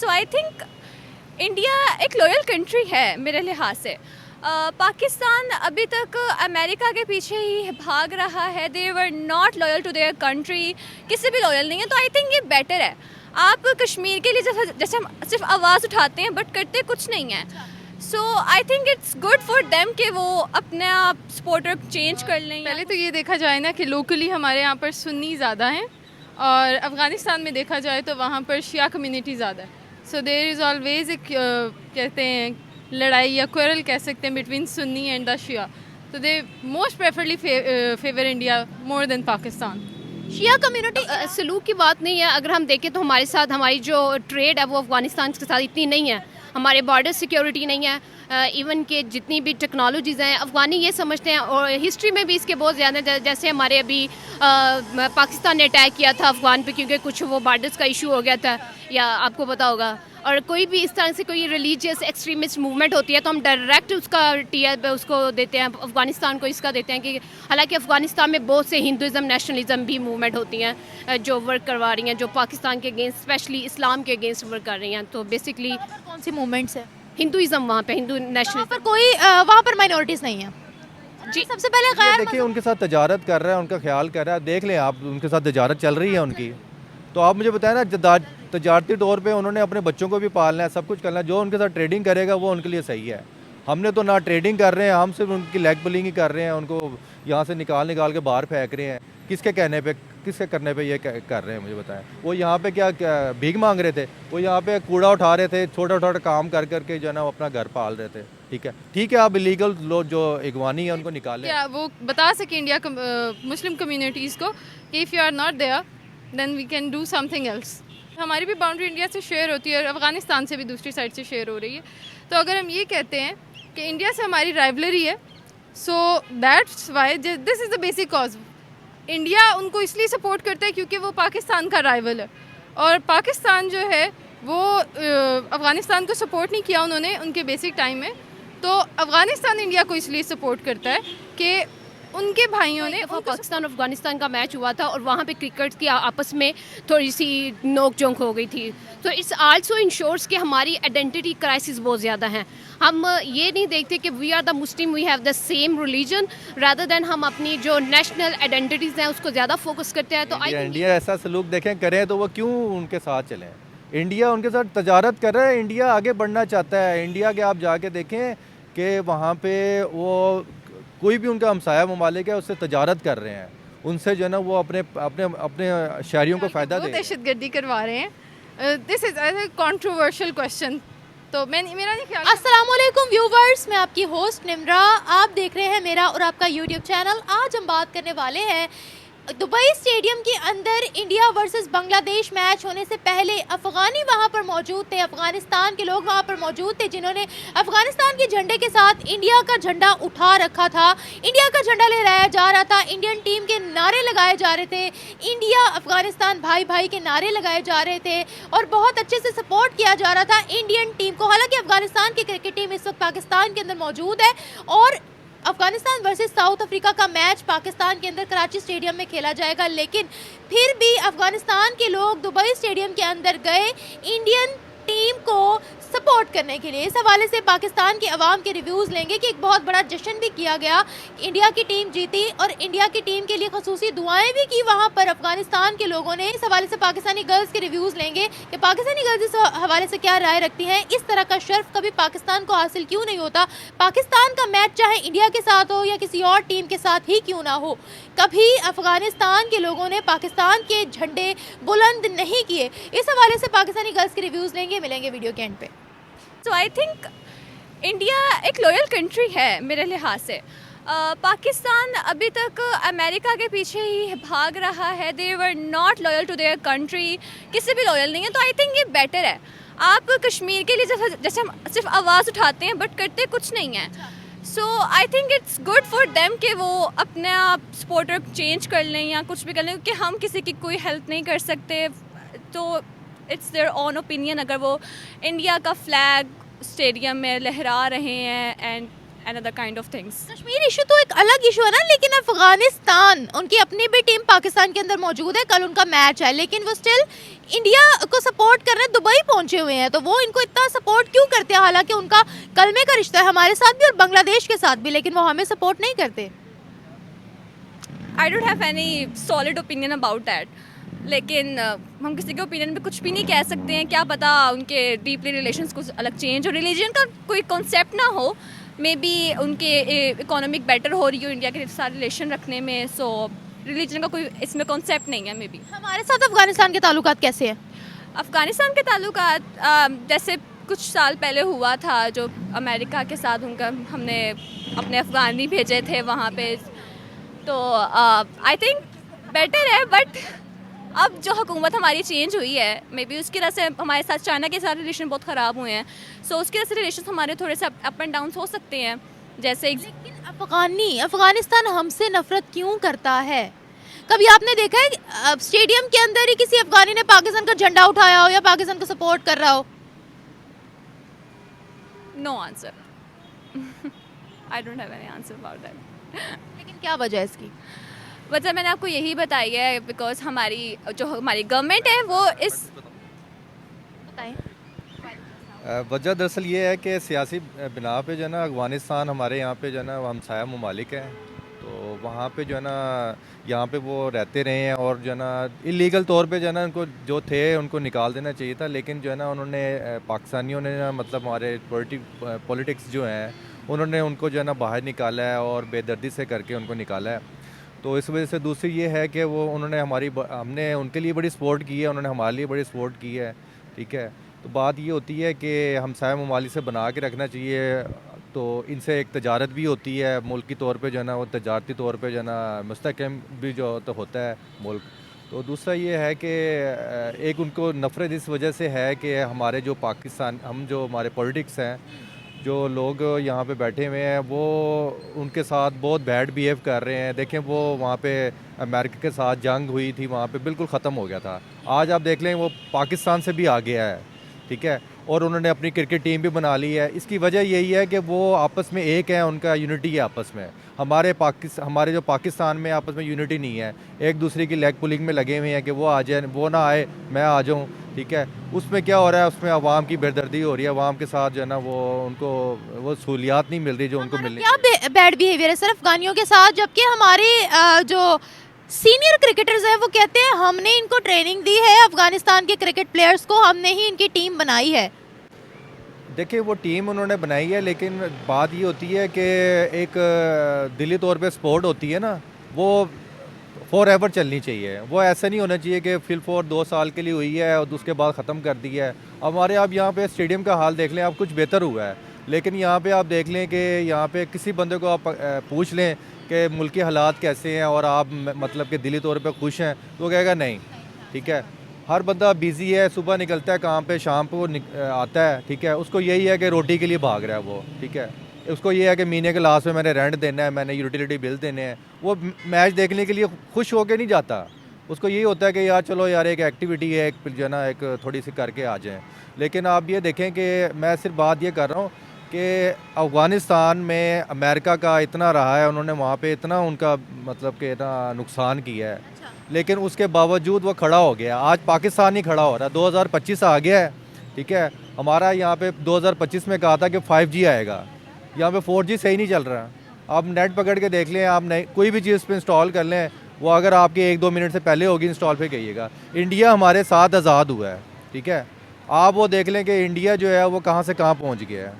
So I think India एक loyal country है मेरे लिहाज से। पाकिस्तान अभी तक अमेरिका के पीछे ही भाग रहा है। They were not loyal to their country, किसी भी लॉयल नहीं है। तो आई थिंक ये बेटर है। आप कश्मीर के लिए जैसे हम सिर्फ आवाज़ उठाते हैं बट करते कुछ नहीं है। So I think it's good for them कि वो अपना सपोर्टर चेंज कर लें। पहले तो ये देखा जाए ना कि लोकली हमारे यहाँ पर सुन्नी ज़्यादा हैं और अफ़गानिस्तान में देखा जाए तो वहाँ पर शिया कम्युनिटी ज़्यादा है। सो देयर इज़ ऑलवेज़ एक कहते हैं लड़ाई या क्वेरल कह सकते हैं between Sunni and the Shia. तो they most preferably favour India more than Pakistan. Shia community सलूक की बात नहीं है। अगर हम देखें तो हमारे साथ हमारी जो ट्रेड है वो अफ़गानिस्तान के साथ इतनी नहीं है। हमारे बॉर्डर सिक्योरिटी नहीं है। इवन के जितनी भी टेक्नोलॉजीज़ हैं अफ़गानी ये समझते हैं, और हिस्ट्री में भी इसके बहुत ज़्यादा जैसे हमारे अभी पाकिस्तान ने अटैक किया था अफ़गान पे क्योंकि कुछ वो बॉर्डर्स का इशू हो गया था, या आपको पता होगा। और कोई भी इस तरह से कोई रिलीजियस एक्सट्रीमिस्ट मूवमेंट होती है तो हम डायरेक्ट उसका टीयर उसको देते हैं, अफ़गानिस्तान को इसका देते हैं कि हालांकि अफ़गानिस्तान में बहुत से हिंदुज़म नेशनलिज्म भी मूवमेंट होती हैं जो वर्क करवा रही हैं, जो पाकिस्तान के अगेंस्ट स्पेशली इस्लाम के अगेंस्ट वर्क कर रही हैं। तो बेसिकली कौन सी मूवमेंट्स है हिंदुज़म वहाँ पे हिंदू वहाँ नेशनल पर कोई वहाँ पर माइनॉरिटीज़ नहीं है जी। सबसे पहले ये गैर देखिए उनके साथ तजारत कर रहा है, उनका ख्याल कर रहा है। देख लें आप, उनके साथ तजारत चल रही है उनकी। तो आप मुझे बताएं ना, तजारती तौर पे उन्होंने अपने बच्चों को भी पालना है, सब कुछ करना है। जो उनके साथ ट्रेडिंग करेगा वो उनके लिए सही है। हमने तो ना ट्रेडिंग कर रहे हैं, हम सिर्फ उनकी लेग पुलिंग ही कर रहे हैं, उनको यहाँ से निकाल के बाहर फेंक रहे हैं। किसके कहने पे, किसके करने पे ये कर रहे हैं मुझे बताएं। वो यहाँ पे क्या भीख मांग रहे थे, वो यहाँ पे कूड़ा उठा रहे थे, छोटा छोटा काम कर करके जो है ना वो अपना घर पाल रहे थे। ठीक है, आप इलीगल लोग जो अगवानी है उनको निकालें। क्या वो बता सके इंडिया मुस्लिम कम्युनिटीज़ को कि if you are not there then we can do something else. हमारी भी बाउंड्री इंडिया से शेयर होती है और अफ़गानिस्तान से भी दूसरी साइड से शेयर हो रही है। तो अगर हम ये कहते हैं कि इंडिया से हमारी राइवलरी है, so that's why this is the basic cause. India उनको इसलिए सपोर्ट करता है क्योंकि वो पाकिस्तान का राइवल है, और पाकिस्तान जो है वो अफ़गानिस्तान को सपोर्ट नहीं किया उन्होंने उनके बेसिक टाइम में। तो अफ़गानिस्तान इंडिया को इसलिए सपोर्ट करता है कि उनके भाइयों ने पाकिस्तान अफगानिस्तान का मैच हुआ था और वहाँ पे क्रिकेट की आपस में थोड़ी सी नोक झोंक हो गई थी। तो इट्स आल्सो इंश्योर्स कि हमारी आइडेंटिटी क्राइसिस बहुत ज़्यादा हैं। हम ये नहीं देखते कि we are the Muslim, we have the same religion, rather than हम अपनी जो नेशनल आइडेंटिटीज़ हैं उसको ज़्यादा फोकस करते हैं। तो इंडिया ऐसा सलूक देखें करें तो वो क्यों उनके साथ चलें। इंडिया उनके साथ तजारत कर रहा है, इंडिया आगे बढ़ना चाहता है। इंडिया के आप जाके देखें कि वहाँ पे वो कोई भी उनका हमसाया ममालिक है उससे तजारत कर रहे हैं, उनसे जो है ना वो अपने अपने अपने शहरियों को फ़ायदा दे। दहशतगर्दी करवा रहे हैं। This is a controversial question, तो मेरा नहीं ख्याल। अस्सलामुअलैकुम व्यूवर्स, मैं आपकी होस्ट निम्रा, आप देख रहे हैं मेरा और आपका यूट्यूब चैनल। आज हम बात करने वाले हैं दुबई स्टेडियम के अंदर इंडिया वर्सेस बांग्लादेश मैच होने से पहले अफ़गानी वहां पर मौजूद थे, अफ़गानिस्तान के लोग वहां पर मौजूद थे जिन्होंने अफ़गानिस्तान के झंडे के साथ इंडिया का झंडा उठा रखा था। इंडिया का झंडा लहराया जा रहा था, इंडियन टीम के नारे लगाए जा रहे थे, इंडिया अफ़गानिस्तान भाई भाई के नारे लगाए जा रहे थे और बहुत अच्छे से सपोर्ट किया जा रहा था इंडियन टीम को। हालांकि अफ़गानिस्तान की क्रिकेट टीम इस वक्त पाकिस्तान के अंदर मौजूद है और अफगानिस्तान वर्सेस साउथ अफ्रीका का मैच पाकिस्तान के अंदर कराची स्टेडियम में खेला जाएगा, लेकिन फिर भी अफगानिस्तान के लोग दुबई स्टेडियम के अंदर गए इंडियन टीम को सपोर्ट करने के लिए। इस हवाले से पाकिस्तान के अवाम के रिव्यूज़ लेंगे कि एक बहुत बड़ा जश्न भी किया गया, इंडिया की टीम जीती और इंडिया की टीम के लिए खसूसी दुआएं भी की वहां पर अफगानिस्तान के लोगों ने। इस हवाले से पाकिस्तानी गर्ल्स के रिव्यूज़ लेंगे कि पाकिस्तानी गर्ल्स इस हवाले से क्या राय रखती हैं। इस तरह का शर्फ कभी पाकिस्तान को हासिल क्यों नहीं होता, पाकिस्तान का मैच चाहे इंडिया के साथ हो या किसी और टीम के साथ ही क्यों ना हो, कभी अफगानिस्तान के लोगों ने पाकिस्तान के झंडे बुलंद नहीं किए। इस हवाले से पाकिस्तानी गर्ल्स के रिव्यूज़ लेंगे, मिलेंगे वीडियो के एंड पे। सो आई थिंक इंडिया एक लॉयल कंट्री है मेरे लिहाज से। पाकिस्तान अभी तक अमेरिका के पीछे ही भाग रहा है। They were not loyal to their country, किसी भी लॉयल नहीं है। तो आई थिंक ये बेटर है। आप कश्मीर के लिए जैसे हम सिर्फ आवाज़ उठाते हैं बट करते कुछ नहीं है। So I think it's good for them कि वो अपना सपोर्टर चेंज कर लें या कुछ भी कर लें, क्योंकि हम किसी की कोई हेल्प नहीं कर सकते। तो इट्स देयर ऑन ओपिनियन। अगर वो इंडिया का फ्लैग स्टेडियम में लहरा रहे हैं and another kind of things. Kashmir issue तो एक अलग इशू है ना, लेकिन अफगानिस्तान, उनकी अपनी भी टीम पाकिस्तान के अंदर मौजूद है, कल उनका मैच है, लेकिन वो स्टिल इंडिया को सपोर्ट कर रहे हैं, दुबई पहुंचे हुए हैं, तो वो इनको इतना सपोर्ट क्यों करते हैं? हालांकि उनका कलमे का रिश्ता है हमारे साथ भी और बांग्लादेश के साथ भी, लेकिन वो हमें सपोर्ट नहीं करते। I don't have any solid opinion about that. लेकिन हम किसी के ओपिनियन में कुछ भी नहीं कह सकते हैं, क्या पता उनके डीपली रिलेशंस कुछ अलग चेंज हो, रिलीजन का कोई कॉन्सेप्ट ना हो, मे बी उनके इकोनॉमिक बेटर हो रही हो इंडिया के साथ रिलेशन रखने में, सो रिलीजन का कोई इसमें कॉन्सेप्ट नहीं है मे बी। हमारे साथ अफगानिस्तान के ताल्लुकात कैसे हैं? अफ़गानिस्तान के ताल्लुकात जैसे कुछ साल पहले हुआ था जो अमेरिका के साथ उनका, हमने अपने अफ़गानी भेजे थे वहाँ पे, तो आई थिंक बेटर है, बट अब जो हुकूमत हमारी चेंज हुई है मे बी उसकी वजह से हमारे साथ चाइना के साथ रिलेशन बहुत ख़राब हुए हैं, सो उसकी वजह से रिलेशन हमारे थोड़े से अप एंड डाउन हो सकते हैं। जैसे लेकिन अफगानिस्तान हमसे नफरत क्यों करता है? कभी आपने देखा है स्टेडियम के अंदर ही किसी अफगानी ने पाकिस्तान का झंडा उठाया हो या पाकिस्तान को सपोर्ट कर रहा हो? No answer. I don't have any answer about that. लेकिन क्या वजह है इसकी? वजह मैंने आपको यही बताई है, बिकॉज हमारी गवर्नमेंट है वो इस बताएं। वजह दरअसल ये है कि सियासी बिना पे जो है ना अफ़गानिस्तान हमारे यहाँ पे जो है ना हमसाया ममालिक है, तो वहाँ पे जो है ना यहाँ पे वो रहते रहे हैं और जो है ना इलीगल तौर पे जो है ना उनको जो थे उनको निकाल देना चाहिए था, लेकिन जो है ना उन्होंने पाकिस्तानियों ने ना मतलब हमारे पॉलिटिक्स जो हैं उन्होंने उनको जो है ना बाहर निकाला है और बेदर्दी से करके उनको निकाला है। तो इस वजह से दूसरी ये है कि वो उन्होंने हमने उनके लिए बड़ी सपोर्ट की है, उन्होंने हमारे लिए बड़ी सपोर्ट की है, ठीक है। तो बात ये होती है कि हमसाया ममालिक से बना के रखना चाहिए, तो इनसे एक तजारत भी होती है मुल्की तौर पे जो है ना, वो तजारती तौर पे जो है ना मुस्तहकम भी जो तो होता है मुल्क। तो दूसरा ये है कि एक उनको नफ़रत इस वजह से है कि हमारे जो पाकिस्तान, हम जो हमारे पॉलिटिक्स हैं, जो लोग यहाँ पे बैठे हुए हैं वो उनके साथ बहुत बैड बिहेव कर रहे हैं। देखें वो वहाँ पे अमेरिका के साथ जंग हुई थी, वहाँ पे बिल्कुल ख़त्म हो गया था, आज आप देख लें वो पाकिस्तान से भी आ गया है, ठीक है, और उन्होंने अपनी क्रिकेट टीम भी बना ली है। इसकी वजह यही है कि वो आपस में एक है, उनका यूनिटी है आपस में। हमारे जो पाकिस्तान में आपस में यूनिटी नहीं है, एक दूसरे की लेग पुलिंग में लगे हुए हैं कि वो आ जाए, वो ना आए, मैं आ जाऊँ, ठीक है। उसमें क्या हो रहा है, उसमें अवाम की बेदर्दी हो रही है, अवाम के साथ जो है ना वो उनको वो सहूलियात नहीं मिल रही जो उनको मिलनी। क्या बैड बिहेवियर है सर अफगानियों के साथ, जबकि हमारे जो सीनियर क्रिकेटर्स हैं वो कहते हैं हमने इनको ट्रेनिंग दी है, अफगानिस्तान के क्रिकेट प्लेयर्स को हमने ही इनकी टीम बनाई है। देखिए वो टीम उन्होंने बनाई है, लेकिन बात ये होती है कि एक दिली तौर पे स्पोर्ट होती है ना, वो फॉर एवर चलनी चाहिए। वो ऐसा नहीं होना चाहिए कि फिल फॉर 2 साल के लिए हुई है और उसके बाद ख़त्म कर दी है। हमारे आप यहाँ पे स्टेडियम का हाल देख लें, आप कुछ बेहतर हुआ है, लेकिन यहाँ पे आप देख लें कि यहाँ पे किसी बंदे को आप पूछ लें कि मुल्की हालात कैसे हैं और आप मतलब कि दिली तौर पे खुश हैं, तो वो कहेगा नहीं, ठीक है। हर बंदा बिज़ी है, सुबह निकलता है काम पे, शाम को आता है, ठीक है। उसको यही है कि रोटी के लिए भाग रहा है वो, ठीक है। उसको ये है कि महीने के लास्ट में मैंने रेंट देना है, मैंने यूटिलिटी बिल देने हैं। वो मैच देखने के लिए खुश होकर नहीं जाता, उसको यही होता है कि यार चलो यार एक एक्टिविटी है, एक जो है ना एक थोड़ी सी करके आ जाएँ। लेकिन आप ये देखें कि मैं सिर्फ बात ये कर रहा हूँ कि अफ़गानिस्तान में अमेरिका का इतना रहा है, उन्होंने वहाँ पे इतना उनका मतलब कि इतना नुकसान किया है, लेकिन उसके बावजूद वो खड़ा हो गया। आज पाकिस्तान ही खड़ा हो रहा है, 2025 आ गया है, ठीक है। हमारा यहाँ पे 2025 में कहा था कि 5G आएगा, यहाँ पे 4G सही नहीं चल रहा। आप नेट पकड़ के देख लें, आप नई कोई भी चीज़ पे इंस्टॉल कर लें, वो अगर आपके 1-2 मिनट से पहले होगी इंस्टॉल पे कहिएगा। इंडिया हमारे साथ आज़ाद हुआ है, ठीक है। आप वो देख लें कि इंडिया जो है वो कहाँ से कहाँ पहुँच गया है,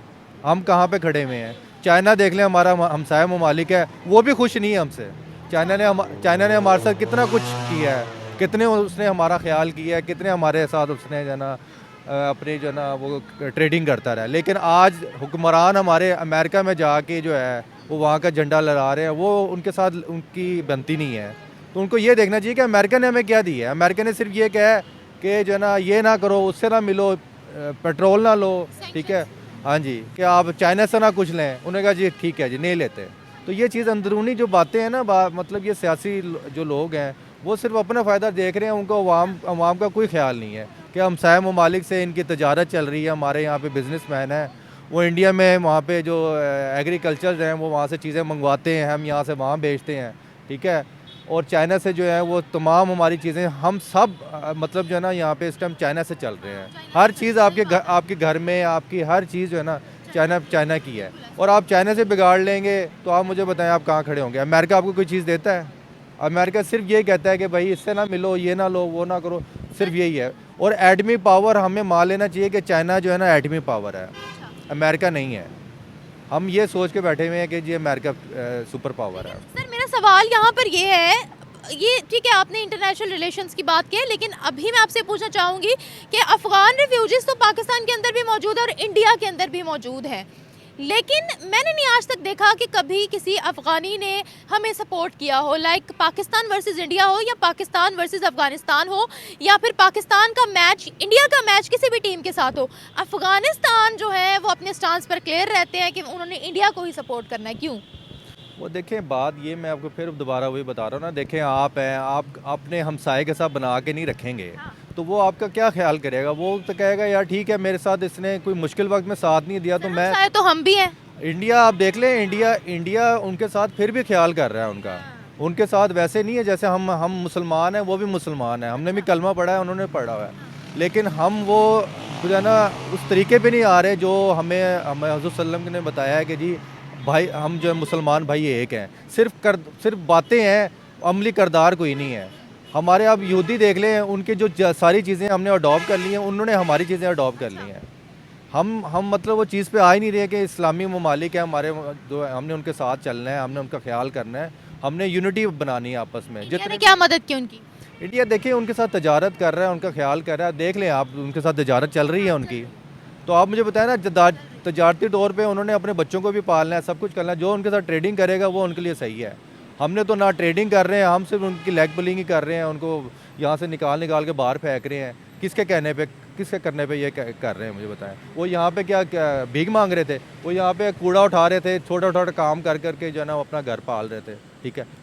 हम कहाँ पे खड़े हुए हैं। चाइना देख लें, हमारा हमसाया ममालिक है, वो भी खुश नहीं है हमसे। चाइना ने हमारे साथ कितना कुछ किया है, कितने उसने हमारा ख्याल किया है, कितने हमारे साथ उसने जो ना अपने जो ना वो ट्रेडिंग करता रहा। लेकिन आज हुक्मरान हमारे अमेरिका में जाके जो है वो वहाँ का झंडा लहरा रहे हैं, वो उनके साथ उनकी बनती नहीं है। तो उनको ये देखना चाहिए कि अमेरिका ने हमें क्या दिया है। अमेरिका ने सिर्फ ये कहा है कि जो ना ये ना करो, उससे ना मिलो, पेट्रोल ना लो, ठीक है, हाँ जी, कि आप चाइना से ना कुछ लें। उन्होंने कहा जी ठीक है जी, नहीं लेते। तो ये चीज़ अंदरूनी जो बातें हैं ना, मतलब ये सियासी जो लोग हैं वो सिर्फ अपना फ़ायदा देख रहे हैं, उनको अवाम का कोई ख्याल नहीं है कि हमसाया ममालिक से इनकी तजारत चल रही है, हमारे यहाँ पे बिज़नेसमैन है वो इंडिया में वहाँ पे जो एग्रीकल्चर हैं वो वहाँ से चीज़ें मंगवाते हैं, हम यहाँ से वहाँ भेजते हैं, ठीक है। और चाइना से जो है वो तमाम हमारी चीज़ें हम सब मतलब जो है ना यहाँ पे इस टाइम चाइना से चल रहे हैं। हर चीज़ आपके घर में आपकी हर चीज़ जो है ना चाइना की है। और आप चाइना से बिगाड़ लेंगे तो आप मुझे बताएं आप कहाँ खड़े होंगे। अमेरिका आपको कोई चीज़ देता है? अमेरिका सिर्फ ये कहता है कि भाई इससे ना मिलो, ये ना लो, वो ना करो, सिर्फ यही है। और एटमी पावर हमें मान लेना चाहिए कि चाइना जो है ना एटमी पावर है, अमेरिका नहीं है। हम ये सोच के बैठे हुए हैं कि जी अमेरिका सुपर पावर है। सर मेरा सवाल यहाँ पर ये है, ये ठीक है आपने इंटरनेशनल रिलेशंस की बात की है, लेकिन अभी मैं आपसे पूछना चाहूँगी कि अफ़गान रिफ्यूजीज़ तो पाकिस्तान के अंदर भी मौजूद है और इंडिया के अंदर भी मौजूद है, लेकिन मैंने नहीं आज तक देखा कि कभी किसी अफ़गानी ने हमें सपोर्ट किया हो, लाइक पाकिस्तान वर्सेस इंडिया हो या पाकिस्तान वर्सेस अफ़गानिस्तान हो या फिर पाकिस्तान का मैच इंडिया का मैच किसी भी टीम के साथ हो। अफ़गानिस्तान जो है वो अपने स्टांस पर क्लियर रहते हैं कि उन्होंने इंडिया को ही सपोर्ट करना है। क्यों? वो देखें बात ये, मैं आपको फिर दोबारा वही बता रहा हूँ ना, देखें आप हैं, आप अपने हमसाए के साथ बना के नहीं रखेंगे तो वो आपका क्या ख्याल करेगा? वो तो कहेगा यार ठीक है मेरे साथ इसने कोई मुश्किल वक्त में साथ नहीं दिया तो मैं तो हम भी हैं। इंडिया आप देख लें, इंडिया उनके साथ फिर भी ख्याल कर रहा है उनका। उनके साथ वैसे नहीं है जैसे हम मुसलमान हैं, वो भी मुसलमान हैं, हमने भी कलमा पढ़ा है, उन्होंने पढ़ा हुआ है, लेकिन हम वो जो है ना उस तरीके पे नहीं आ रहे जो हमें हज़रत सल्लम ने बताया है कि जी भाई हम जो है मुसलमान भाई एक हैं। सिर्फ बातें हैं, अमली करदार कोई नहीं है। हमारे आप यहूदी देख लें, उनके जो सारी चीज़ें हमने अडॉप्ट कर ली हैं, उन्होंने हमारी चीज़ें अडॉप्ट कर ली हैं। हम मतलब वो चीज़ पे आ ही नहीं रहे कि इस्लामी ममालिक है हमारे, जो हमने उनके साथ चलना है, हमने उनका ख्याल करना है, हमने यूनिटी बनानी है आपस में। जितने क्या मदद की उनकी? इंडिया देखिए उनके साथ तजारत कर रहा है, उनका ख्याल कर रहा है। देख लें आप, उनके साथ तजारत चल रही है उनकी। तो आप मुझे बताएं ना, तजारती तौर पे उन्होंने अपने बच्चों को भी पालना है, सब कुछ करना है। जो उनके साथ ट्रेडिंग करेगा वो उनके लिए सही है। हमने तो ना ट्रेडिंग कर रहे हैं, हम सिर्फ उनकी लेग पुलिंग ही कर रहे हैं, उनको यहाँ से निकाल के बाहर फेंक रहे हैं। किसके करने पे ये कर रहे हैं मुझे बताएं? वो यहाँ पे क्या भीख मांग रहे थे? वो यहाँ पे कूड़ा उठा रहे थे, छोटा काम कर करके जो है ना अपना घर पाल रहे थे।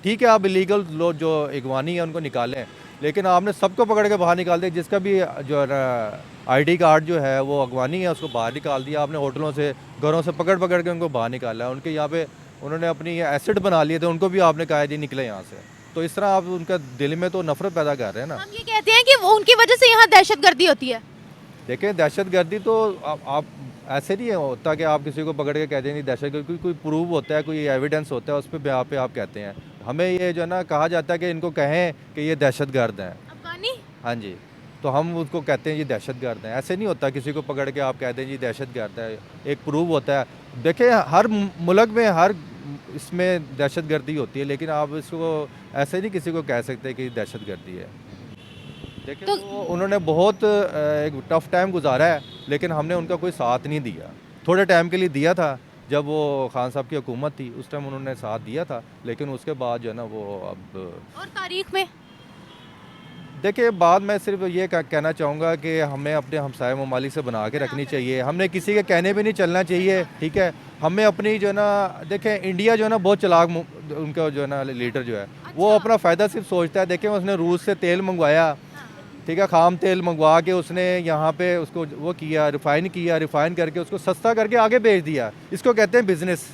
ठीक है आप इलीगल लोग जो अगवानी है उनको निकालें, लेकिन आपने सबको पकड़ के बाहर निकाल दिया। जिसका भी जो है ना ID कार्ड जो है वो अगवानी है उसको बाहर निकाल दिया आपने। होटलों से, घरों से पकड़ के उनको बाहर निकाला। उनके यहाँ पे उन्होंने अपनी एसिड बना लिए थे, उनको भी आपने कहा जी निकले यहाँ से। तो इस तरह आप उनका दिल में तो नफरत पैदा कर रहे हैं ना। हम ये कहते हैं कि वो उनकी वजह से यहाँ दहशतगर्दी होती है। देखें दहशतगर्दी तो आप ऐसे नहीं होता कि आप किसी को पकड़ के कहते हैं नहीं दहशतगर्दी, कोई प्रूव होता है, कोई एविडेंस होता है, उस पर पे आप कहते हैं। हमें ये जो है ना कहा जाता है कि इनको कहें कि ये दहशतगर्द हैं अफगानी। हाँ जी, तो हम उसको कहते हैं ये दहशतगर्द हैं। ऐसे नहीं होता किसी को पकड़ के आप कहते हैं जी दहशतगर्द है, एक प्रूव होता है। देखें हर मुल्क में हर इसमें दहशतगर्दी होती है, लेकिन आप इसको ऐसे नहीं किसी को कह सकते कि दहशतगर्दी है। देखिए तो उन्होंने बहुत एक टफ़ टाइम गुजारा है, लेकिन हमने उनका कोई साथ नहीं दिया। थोड़े टाइम के लिए दिया था जब वो खान साहब की हुकूमत थी, उस टाइम उन्होंने साथ दिया था, लेकिन उसके बाद जो है ना वो अब और तारीख में देखिए बाद में सिर्फ ये कहना चाहूँगा कि हमें अपने हमसाए ममालिक से बना के रखनी चाहिए। हमने किसी के कहने पे नहीं चलना चाहिए, ठीक है। हमें अपनी जो है ना, देखें इंडिया जो है ना बहुत चालाक, उनका जो है ना लीडर जो है वो अपना फ़ायदा सिर्फ सोचता है। देखें उसने रूस से तेल मंगवाया, ठीक है, खाम तेल मंगवा के उसने यहाँ पे उसको वो किया, रिफ़ाइन करके उसको सस्ता करके आगे बेच दिया। इसको कहते हैं बिज़नेस।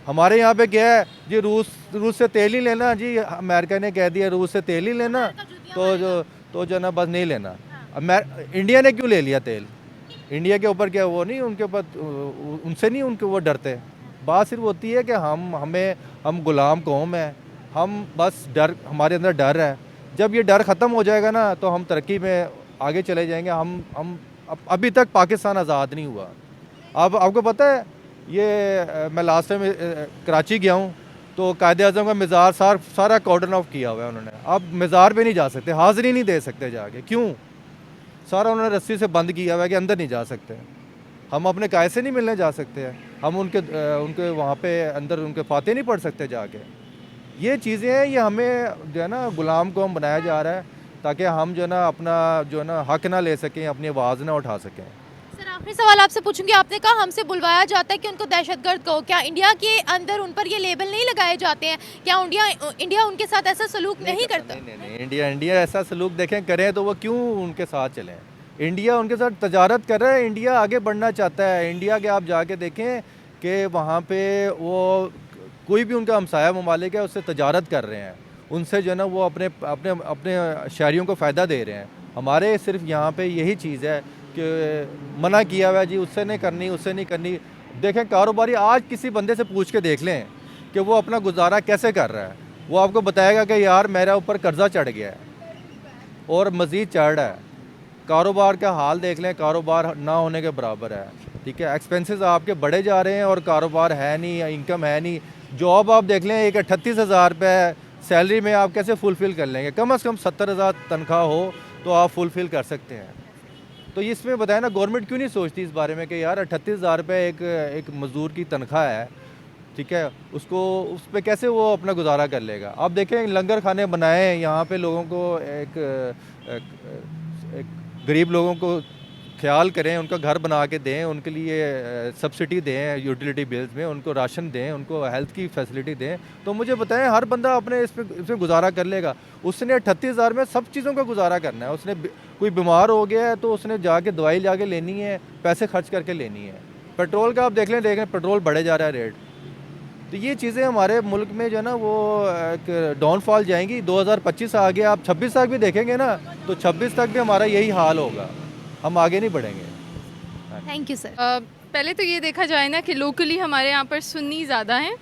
हमारे यहाँ पे क्या है जी, रूस से तेल ही लेना जी, अमेरिका ने कह दिया रूस से तेल ही लेना, तो जो ना बस नहीं लेना। इंडिया ने क्यों ले लिया तेल? इंडिया के ऊपर क्या वो नहीं, उनके ऊपर उनसे नहीं उनके वो डरते। बात सिर्फ होती है कि हम गुलाम कौम है, हम बस डर, हमारे अंदर डर है। जब ये डर ख़त्म हो जाएगा ना तो हम तरक्की में आगे चले जाएंगे। हम अभी तक पाकिस्तान आज़ाद नहीं हुआ। अब आपको पता है ये मैं लास्ट टाइम कराची गया हूँ तो कायद-ए-आज़म का मज़ार सारा कॉर्डन ऑफ किया हुआ है उन्होंने। अब मज़ार पे नहीं जा सकते, हाज़िरी नहीं दे सकते जाके। क्यों? सारा उन्होंने रस्सी से बंद किया हुआ है कि अंदर नहीं जा सकते। हम अपने काय से नहीं मिलने जा सकते हैं, हम उनके वहाँ पे अंदर उनके फाते नहीं पढ़ सकते जाके। ये चीज़ें हैं, ये हमें जो है ना गुलाम को हम बनाया जा रहा है ताकि हम जो है ना अपना जो है ना हक़ ना ले सकें, अपनी आवाज़ ना उठा सकें। सर आखिरी सवाल आपसे पूछूंगी, आपने कहा हमसे बुलवाया जाता है कि उनको दहशतगर्द कहो, क्या इंडिया के अंदर उन पर ये लेबल नहीं लगाए जाते हैं? क्या इंडिया उनके साथ ऐसा सलूक नहीं करता? नहीं, इंडिया ऐसा सलूक देखें करें तो वो क्यों उनके साथ चलें? इंडिया उनके साथ तजारत कर रहा है, इंडिया आगे बढ़ना चाहता है। इंडिया के आप जाके देखें कि वहाँ पे वो कोई भी उनका हमसाया ममालिक है उससे तजारत कर रहे हैं, उनसे जो है ना वो अपने अपने अपने शहरियों को फ़ायदा दे रहे हैं। हमारे सिर्फ यहाँ पे यही चीज़ है कि मना किया हुआ है जी, उससे नहीं करनी, उससे नहीं करनी। देखें कारोबारी आज किसी बंदे से पूछ के देख लें कि वो अपना गुजारा कैसे कर रहा है, वो आपको बताएगा कि यार मेरा ऊपर कर्जा चढ़ गया है और मज़ीद चढ़ रहा है। कारोबार का हाल देख लें, कारोबार ना होने के बराबर है, ठीक है। एक्सपेंसेस आपके बढ़े जा रहे हैं और कारोबार है नहीं, इनकम है नहीं। जॉब आप देख लें, एक 38,000 रुपये सैलरी में आप कैसे फुलफ़िल कर लेंगे? कम से कम 70,000 तनख्वाह हो तो आप फुलफ़िल कर सकते हैं। तो इसमें बताया ना, गवर्नमेंट क्यों नहीं सोचती इस बारे में कि यार 38,000 रुपये एक मज़दूर की तनख्वाह है, ठीक है, उसको उस पर कैसे वो अपना गुजारा कर लेगा। आप देखें लंगर खाने बनाए हैं यहाँ पे, लोगों को एक गरीब लोगों को ख्याल करें, उनका घर बना के दें, उनके लिए सब्सिडी दें यूटिलिटी बिल्स में, उनको राशन दें, उनको हेल्थ की फैसिलिटी दें। तो मुझे बताएं हर बंदा अपने इसमें गुजारा कर लेगा। उसने 38,000 में सब चीज़ों का गुजारा करना है। उसने कोई बीमार हो गया है तो उसने जाके दवाई जाके लेनी है, पैसे खर्च करके लेनी है। पेट्रोल का आप देख लें पेट्रोल बढ़े जा रहा है रेट। तो ये चीज़ें हमारे मुल्क में जो है ना वो एक डाउनफॉल जाएंगी। 2025 आ गया, आप 26 तक भी देखेंगे ना तो 26 तक भी हमारा यही हाल होगा, हम आगे नहीं बढ़ेंगे। Thank you sir. पहले तो ये देखा जाए ना कि लोकली हमारे यहाँ पर सुन्नी ज़्यादा हैं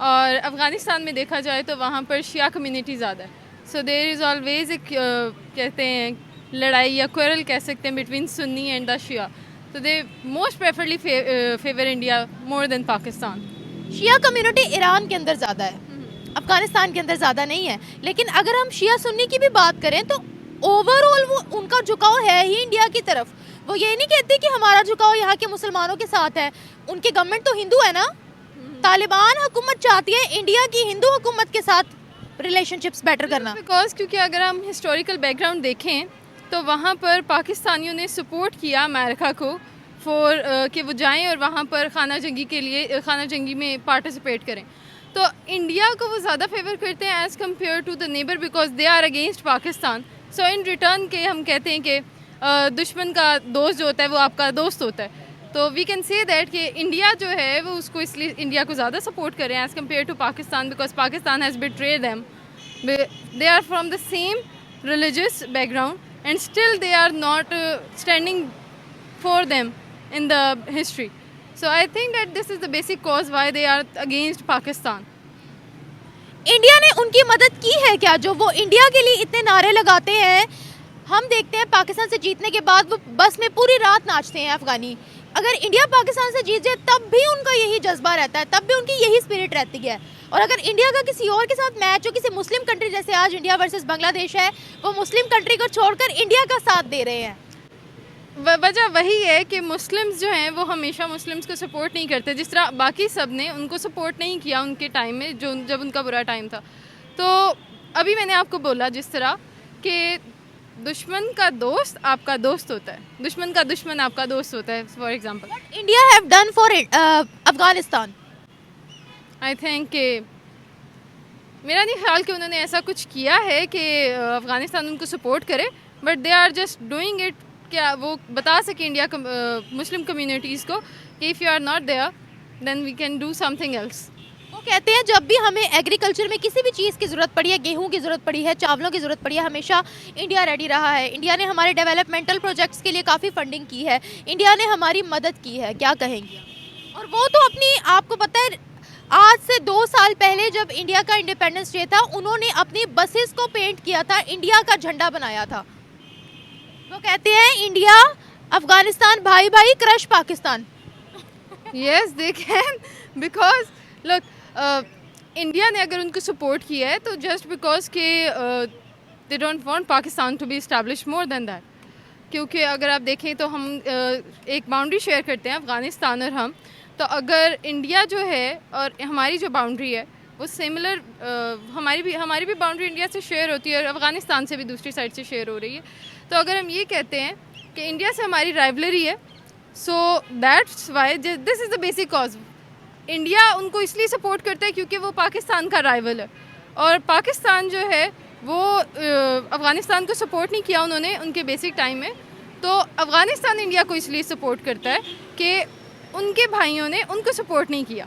और अफ़गानिस्तान में देखा जाए तो वहाँ पर शिया कम्युनिटी ज़्यादा है। सो देयर इज़ ऑलवेज़ एक कहते हैं लड़ाई या क्वेरल कह सकते हैं between Sunni and the Shia. तो they most preferably favour India more than Pakistan. Shia community Iran के अंदर ज़्यादा है, अफगानिस्तान के अंदर ज़्यादा नहीं है। लेकिन अगर हम शिया सुन्नी की भी बात करें तो ओवरऑल वो उनका झुकाव है ही इंडिया की तरफ। वो ये नहीं कहते कि हमारा झुकाव यहाँ के मुसलमानों के साथ है। उनकी गवर्नमेंट तो हिंदू है ना, तालिबान हुकूमत चाहती है इंडिया की हिंदू हुकूमत के साथ रिलेशनशिप्स बेटर करना। बिकॉज क्योंकि अगर हम हिस्टोरिकल बैकग्राउंड देखें तो वहाँ पर पाकिस्तानियों ने सपोर्ट किया अमेरिका को फॉर कि वो जाएं और वहाँ पर खाना जंगी के लिए खाना जंगी में पार्टिसिपेट करें। तो इंडिया को वो ज़्यादा फेवर करते हैं as compare to the neighbour because they are against Pakistan. So in return के हम कहते हैं कि दुश्मन का दोस्त जो होता है वो आपका दोस्त होता है। तो वी कैन से दैट कि इंडिया जो है वो उसको इसलिए इंडिया को ज़्यादा सपोर्ट करें as compare to Pakistan because Pakistan has betrayed them. They are from the same religious background and still they are not standing for them in the history. So I think that this is the basic cause why they are against Pakistan. India ने उनकी मदद की है क्या, जो वो India के लिए इतने नारे लगाते हैं? हम देखते हैं पाकिस्तान से जीतने के बाद वो बस में पूरी रात नाचते हैं अफगानी। अगर इंडिया पाकिस्तान से जीत जाए तब भी उनका यही जज्बा रहता है, तब भी उनकी यही स्पिरिट रहती है। और अगर इंडिया का किसी और के साथ मैच हो, किसी मुस्लिम कंट्री जैसे आज इंडिया वर्सेस बांग्लादेश है, वो मुस्लिम कंट्री को छोड़कर इंडिया का साथ दे रहे हैं। वजह वही है कि मुस्लिम्स जो हैं वो हमेशा मुस्लिम्स को सपोर्ट नहीं करते, जिस तरह बाकी सब ने उनको सपोर्ट नहीं किया उनके टाइम में जो जब उनका बुरा टाइम था। तो अभी मैंने आपको बोला जिस तरह कि दुश्मन का दोस्त आपका दोस्त होता है, दुश्मन का दुश्मन आपका दोस्त होता है। For example India have done for Afghanistan. I think कि मेरा नहीं ख्याल कि उन्होंने ऐसा कुछ किया है कि अफ़गानिस्तान उनको सपोर्ट करे, but they are just doing it. क्या वो बता सके इंडिया मुस्लिम कम्युनिटीज़ को कि if you are not there then we can do something else. वो कहते हैं जब भी हमें एग्रीकल्चर में किसी भी चीज़ की ज़रूरत पड़ी है, गेहूं की ज़रूरत पड़ी है, चावलों की ज़रूरत पड़ी है, हमेशा इंडिया रेडी रहा है। इंडिया ने हमारे डेवलपमेंटल प्रोजेक्ट्स के लिए काफ़ी फंडिंग की है, इंडिया ने हमारी मदद की है। क्या कहेंगे? और वो तो अपनी, आपको पता है आज से 2 साल पहले जब इंडिया का इंडिपेंडेंस डे था, उन्होंने अपनी बसेस को पेंट किया था, इंडिया का झंडा बनाया था। वो कहते हैं इंडिया अफगानिस्तान भाई भाई crush Pakistan. Yes they can because look India ने अगर उनको सपोर्ट किया है तो जस्ट बिकॉज के they don't want Pakistan to be establish more than that. क्योंकि अगर आप देखें तो हम एक बाउंड्री शेयर करते हैं अफ़गानिस्तान और हम, तो अगर इंडिया जो है और हमारी जो बाउंड्री है वो सिमिलर, हमारी भी बाउंड्री इंडिया से शेयर होती है और अफ़गानिस्तान से भी दूसरी साइड से शेयर हो रही है। तो अगर हम ये कहते हैं कि इंडिया से हमारी राइवलरी है, so that's why this is the basic cause. India उनको इसलिए सपोर्ट करता है क्योंकि वो पाकिस्तान का राइवल है, और पाकिस्तान जो है वो अफ़गानिस्तान को सपोर्ट नहीं किया उन्होंने उनके बेसिक टाइम में, तो अफ़गानिस्तान इंडिया को इसलिए सपोर्ट करता है कि उनके भाइयों ने उनको सपोर्ट नहीं किया,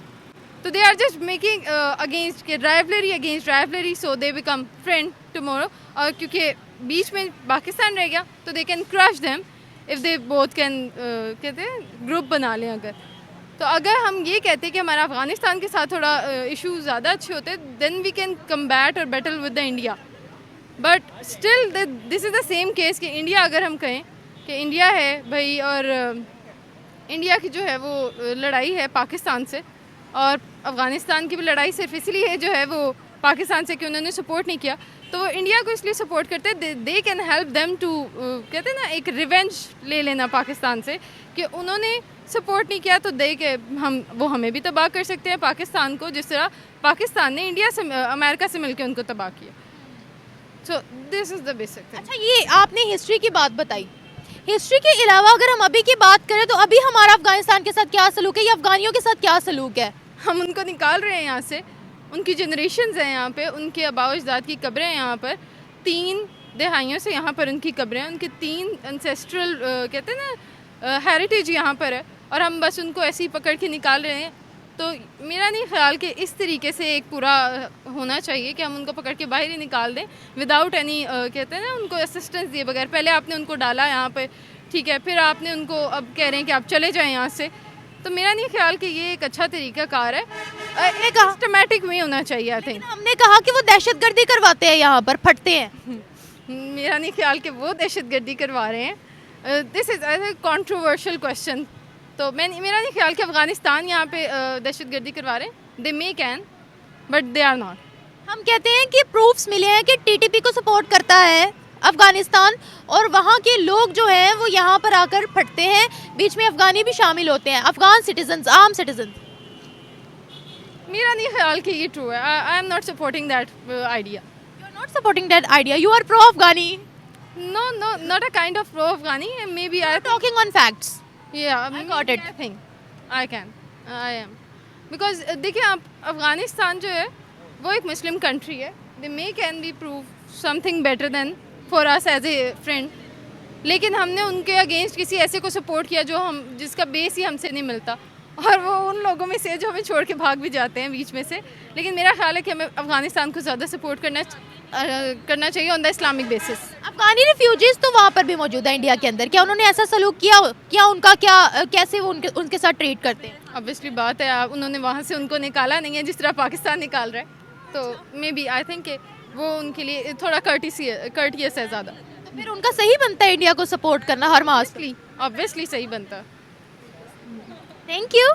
तो they are just making against के rivalry so they become friend tomorrow. और क्योंकि बीच में पाकिस्तान रह गया तो they can crush them if they both can कहते हैं ग्रुप बना लें। तो अगर हम ये कहते हैं कि हमारा अफ़गानिस्तान के साथ थोड़ा इशू ज़्यादा अच्छे होते देन वी कैन कम्बैट और battle with the India, but still this is the same case कि इंडिया, अगर हम कहें कि इंडिया है भाई और इंडिया की जो है वो लड़ाई है पाकिस्तान से, और अफ़गानिस्तान की भी लड़ाई सिर्फ इसलिए जो है वो पाकिस्तान से कि उन्होंने सपोर्ट नहीं किया, तो वो इंडिया को इसलिए सपोर्ट करते हैं they can help them to कहते हैं ना एक रिवेंज ले लेना पाकिस्तान से कि उन्होंने सपोर्ट नहीं किया, तो दे के वो हमें भी तबाह कर सकते हैं पाकिस्तान को, जिस तरह पाकिस्तान ने इंडिया से अमेरिका से मिलकर उनको तबाह किया। So this is the basic thing. अच्छा, ये आपने हिस्ट्री की बात बताई, हिस्ट्री के अलावा अगर हम अभी की बात करें तो अभी हमारा अफगानिस्तान के साथ क्या सलूक है या अफगानियों के साथ क्या सलूक है? हम उनको निकाल रहे हैं यहाँ से, उनकी जनरेशन्स हैं यहाँ पे, उनके आबाओ अजदाद की कब्रें हैं यहाँ पर, 3 दहाइयों से यहाँ पर उनकी कब्रें हैं, उनके 3 एंसेस्ट्रल कहते हैं ना हेरिटेज यहाँ पर है, और हम बस उनको ऐसे ही पकड़ के निकाल रहे हैं। तो मेरा नहीं ख्याल कि इस तरीके से एक पूरा होना चाहिए कि हम उनको पकड़ के बाहर ही निकाल दें विदाउट एनी कहते हैं ना उनको असिस्टेंस दिए बगैर। पहले आपने उनको डाला यहाँ पे, ठीक है, फिर आपने उनको अब कह रहे हैं कि आप चले जाएं यहाँ से, तो मेरा नहीं ख्याल कि ये एक अच्छा तरीका कार है, एक सिस्टमैटिक वे होना चाहिए। आई थिंक हमने कहा कि वो दहशतगर्दी करवाते हैं, यहाँ पर फटते हैं। मेरा नहीं ख्याल कि वो दहशतगर्दी करवा रहे हैं। This is a controversial question, तो मेरा नहीं ख्याल कि अफ़गानिस्तान यहाँ पे दहशतगर्दी करवा रहे हैं। They may can but they are not. हम कहते हैं कि प्रूफ्स मिले हैं कि टीटीपी को सपोर्ट करता है अफगानिस्तान, और वहाँ के लोग जो हैं वो यहाँ पर आकर फटते हैं, बीच में अफगानी भी शामिल होते हैं, अफगान सिटीजन्स, आम सिटीजन। मेरा नहीं ख्याल कि ये ट्रू है। I am not supporting that idea. You are not supporting that idea, you are pro Afghani? No no, not a kind of pro Afghani, maybe I talking on facts. Yeah, I got it. I think I am because देखिए आप अफ़गानिस्तान जो है वो एक Muslim country है, they may can be prove something better than for us as a friend, लेकिन हमने उनके अगेंस्ट किसी ऐसे को सपोर्ट किया जो हम जिसका बेस ही हमसे नहीं मिलता, और वो उन लोगों में से जो हमें छोड़ के भाग भी जाते हैं बीच में से। लेकिन मेरा ख्याल है कि हमें अफ़गानिस्तान को ज़्यादा सपोर्ट करना चाहिए on the Islamic basis. Afghani refugees तो वहाँ पर भी मौजूद है इंडिया के अंदर, क्या उन्होंने ऐसा सलूक किया उनका कैसे वो उनके साथ ट्रीट करते हैं? ऑब्वियसली बात है, उन्होंने वहाँ से उनको निकाला नहीं है जिस तरह पाकिस्तान निकाल रहा है, तो मे बी आई थिंक वो उनके लिए थोड़ा कर्टियस है ज़्यादा। तो फिर उनका सही बनता है इंडिया को सपोर्ट करना हर मास? ऑब्वियसली सही बनता है। Thank you.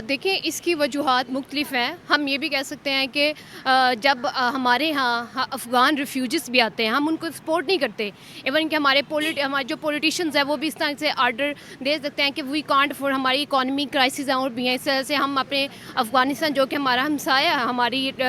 देखिए, इसकी वजूहात मुख्तलिफ हैं। हम ये भी कह सकते हैं कि जब हमारे यहाँ अफ़गान रिफ्यूजीज़ भी आते हैं, हम उनको सपोर्ट नहीं करते। इवन कि हमारे जो पॉलिटिशियंस हैं वो भी इस तरह से आर्डर दे सकते हैं कि वी कांट अफोर्ड, हमारी इकॉनमी क्राइसिस हैं और भी हैं, इस तरह से हम अपने अफ़गानिस्तान जो कि हमारा हमसाया है,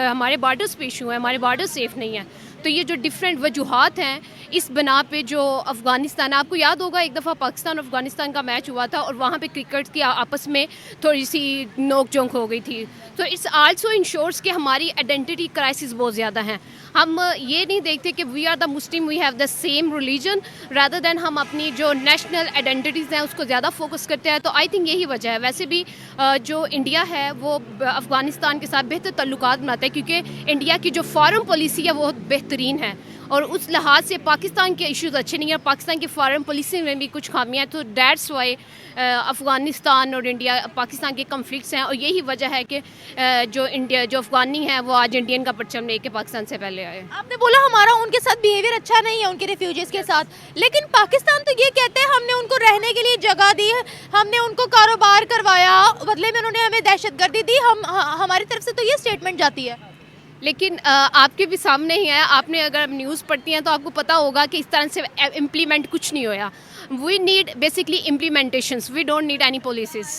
हमारे बॉर्डर्स पे इशू है, हमारे बॉर्डर सेफ़ नहीं है। तो ये जो डिफरेंट वजूहात हैं, इस बना पे जो अफ़गानिस्तान, आपको याद होगा एक दफ़ा पाकिस्तान और अफ़गानिस्तान का मैच हुआ था और वहाँ पे क्रिकेट की आपस में थोड़ी सी नोक झोंक हो गई थी। तो इट्स आल्सो इंश्योर्स कि हमारी आइडेंटिटी क्राइसिस बहुत ज़्यादा हैं। हम ये नहीं देखते कि we are the Muslim, we have the same religion, rather than हम अपनी जो नेशनल आइडेंटिटीज़ हैं उसको ज़्यादा फोकस करते हैं। तो आई थिंक यही वजह है। वैसे भी जो इंडिया है वो अफ़गानिस्तान के साथ बेहतर तल्लुकात बनाता है, क्योंकि इंडिया की जो फॉरेन पॉलिसी है वो बेहतरीन है, और उस लिहाज से पाकिस्तान के इश्यूज़ अच्छे नहीं हैं, पाकिस्तान की फॉरेन पॉलिसी में भी कुछ खामियाँ हैं। तो दैट्स वाई अफ़गानिस्तान और इंडिया पाकिस्तान के कन्फ्लिक्ट्स हैं, और यही वजह है कि जो अफ़गानी हैं वो आज इंडियन का परचम लेके पाकिस्तान से पहले आए। आपने बोला हमारा उनके साथ बिहेवियर अच्छा नहीं है उनके रिफ्यूजीज़ के साथ, लेकिन पाकिस्तान तो ये कहते हैं हमने उनको रहने के लिए जगह दी, हमने उनको कारोबार करवाया, बदले में उन्होंने हमें दहशतगर्दी दी। हमारी तरफ से तो ये स्टेटमेंट जाती है। लेकिन आपके भी सामने ही है, आपने अगर न्यूज़ पढ़ती हैं तो आपको पता होगा कि इस तरह से इम्प्लीमेंट कुछ नहीं होया। We need basically implementations, we don't need any policies.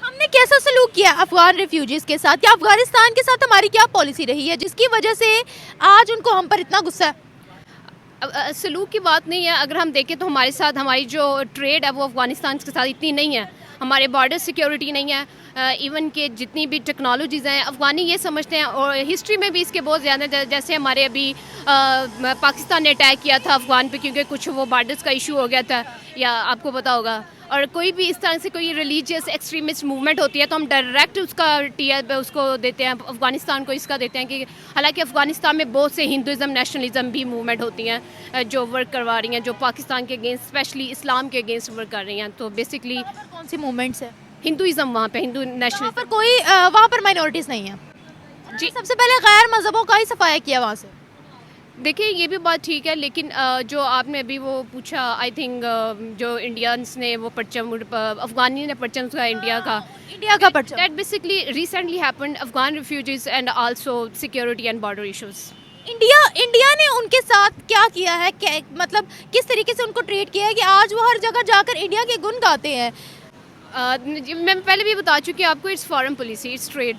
हमने कैसा सलूक किया अफगान रिफ्यूजीज़ के साथ, या अफगानिस्तान के साथ हमारी क्या पॉलिसी रही है जिसकी वजह से आज उनको हम पर इतना गुस्सा है? सलूक की बात नहीं है, अगर हम देखें तो हमारे साथ हमारी जो ट्रेड है वो अफ़गानिस्तान के साथ इतनी नहीं है, हमारे बॉर्डर सिक्योरिटी नहीं है, इवन के जितनी भी टेक्नोलॉजीज़ हैं अफ़गानी ये समझते हैं, और हिस्ट्री में भी इसके बहुत ज़्यादा, जैसे हमारे अभी पाकिस्तान ने अटैक किया था अफ़गान पे क्योंकि कुछ वो बॉर्डर्स का इशू हो गया था, या आपको पता होगा, और कोई भी इस तरह से कोई रिलीजियस एक्सट्रीमिस्ट मूवमेंट होती है तो हम डायरेक्ट उसका टीयर उसको देते हैं, अफ़गानिस्तान को इसका देते हैं कि हालांकि अफ़गानिस्तान में बहुत से हिंदुज़म नेशनलिज्म भी मूवमेंट होती हैं जो वर्क करवा रही हैं, जो पाकिस्तान के अगेंस्ट स्पेशली इस्लाम के अगेंस्ट वर्क कर रही हैं, तो बेसिकली कौन सी मूवमेंट्स है हिंदुज़म वहाँ पे हिंदू वहाँ नेशनल पर कोई वहाँ पर माइनॉरिटीज़ नहीं है जी। सबसे पहले गैर मजहबों का ही सफाया किया वहाँ से। देखिए ये भी बात ठीक है, लेकिन जो आपने अभी वो पूछा, आई थिंक जो इंडियंस ने वो परचम अफ़गानी ने परचम का इंडिया का परचम that basically recently happened Afghan refugees and also security and border issues. India ने उनके साथ क्या किया है, मतलब किस तरीके से उनको ट्रीट किया है कि आज वो हर जगह जाकर इंडिया के गुण गाते हैं। मैं पहले भी बता चुकी हूँ आपको, it's foreign policy, it's trade.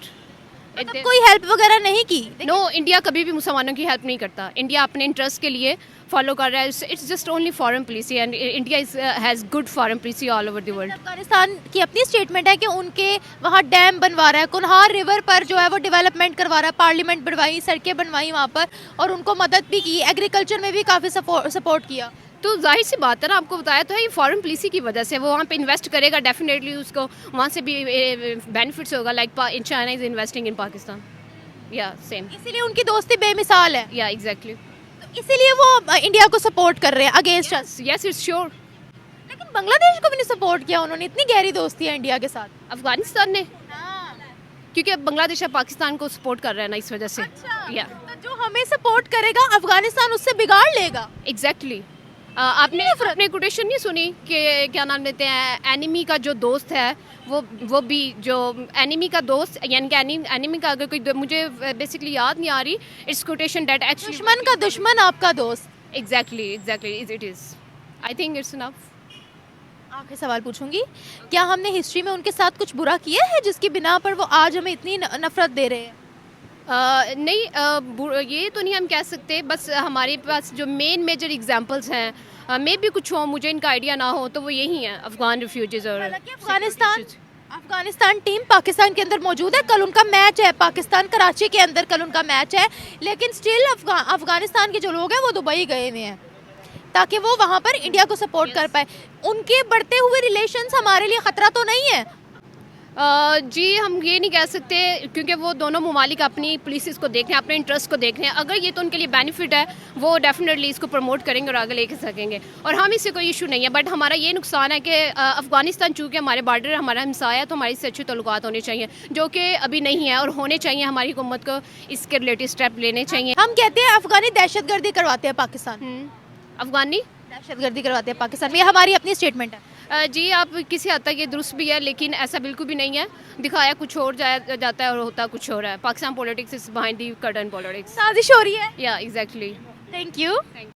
मतलब कोई हेल्प वगैरह नहीं की? नो, इंडिया कभी भी मुसलमानों की हेल्प नहीं करता, इंडिया अपने इंटरेस्ट के लिए फॉलो कर रहा है, it's just only foreign policy and India has good foreign policy all over the world. Afghanistan की अपनी स्टेटमेंट है कि उनके वहाँ डैम बनवा रहा है, कुनहार रिवर पर जो है वो डेवलपमेंट करवा रहा है, पार्लियामेंट बनवाई, सड़कें बनवाई वहाँ पर, और उनको मदद भी की, एग्रीकल्चर में भी काफ़ी सपोर्ट किया। तो जाहिर सी बात है ना, आपको बताया तो है, ये फॉरेन पॉलिसी की वजह से वो वहाँ पे इन्वेस्ट करेगा, डेफिनेटली उसको वहाँ से भी बेनिफिट्स होगा, like China is investing in Pakistan, या सेम, इसीलिए उनकी दोस्ती बेमिसाल है। या एग्जैक्टली, तो इसीलिए वो इंडिया को सपोर्ट कर रहे हैं against us. Yes it's sure. लेकिन बांग्लादेश को भी नहीं सपोर्ट किया उन्होंने, इतनी गहरी दोस्ती है इंडिया के साथ। अफगानिस्तान ने, क्योंकि अब बांग्लादेश अब पाकिस्तान को सपोर्ट कर रहा है ना, इस वजह से। या तो जो हमें सपोर्ट करेगा अफगानिस्तान उससे बिगाड़ लेगा। एग्जैक्टली। आपने अपने कोटेशन नहीं सुनी कि क्या नाम लेते हैं, एनिमी का जो दोस्त है वो भी जो एनिमी का दोस्त, यानी कि एनिमी का अगर कोई, मुझे बेसिकली याद नहीं आ रही, इट्स कोटेशन दैट एक्चुअली दुश्मन का दुश्मन आपका दोस्त। Exactly it is, I think it's enough. आखिरी सवाल पूछूंगी, क्या हमने हिस्ट्री में उनके साथ कुछ बुरा किया है जिसकी बिना पर वो आज हमें इतनी नफरत दे रहे हैं? नहीं, ये तो नहीं हम कह सकते, बस हमारे पास जो मेन मेजर एग्जांपल्स हैं, मे भी कुछ हो, मुझे इनका आइडिया ना हो, तो वो यही हैं, अफ़गान रिफ्यूजीज़। और अफगानिस्तान टीम पाकिस्तान के अंदर मौजूद है, कल उनका मैच है पाकिस्तान कराची के अंदर, कल उनका मैच है, लेकिन स्टिल अफगानिस्तान के जो लोग हैं वो दुबई गए हुए हैं ताकि वो वहाँ पर इंडिया को सपोर्ट कर पाए। उनके बढ़ते हुए रिलेशंस हमारे लिए ख़तरा तो नहीं है? जी हम ये नहीं कह सकते, क्योंकि वो दोनों ममालिक अपनी पुलिस को देख रहे हैं, अपने इंटरेस्ट को देख रहे हैं, अगर ये तो उनके लिए बेनिफिट है वो डेफिनेटली इसको प्रमोट करेंगे और आगे लेके सकेंगे, और हम इससे कोई इशू नहीं है। बट हमारा ये नुकसान है कि अफ़गानिस्तान चूँकि हमारे बॉर्डर हमारा हमसाया है, तो हमारी इससे अच्छे तल्लुकात होने चाहिए, जो कि अभी नहीं है, और होने चाहिए। हमारी हुकूमत को इसके रिलेटेड स्टेप लेने चाहिए। हम कहते हैं अफगानी दहशतगर्दी करवाते हैं पाकिस्तान, अफ़गानी दहशतगर्दी करवाते हैं पाकिस्तान में, ये हमारी अपनी स्टेटमेंट है। जी आप किसी हद तक ये दुरुस्त भी है, लेकिन ऐसा बिल्कुल भी नहीं है, दिखाया कुछ और जाता है और होता कुछ और है। Pakistan politics is behind the curtain politics, साजिश हो रही है। या एग्जैक्टली। Thank you.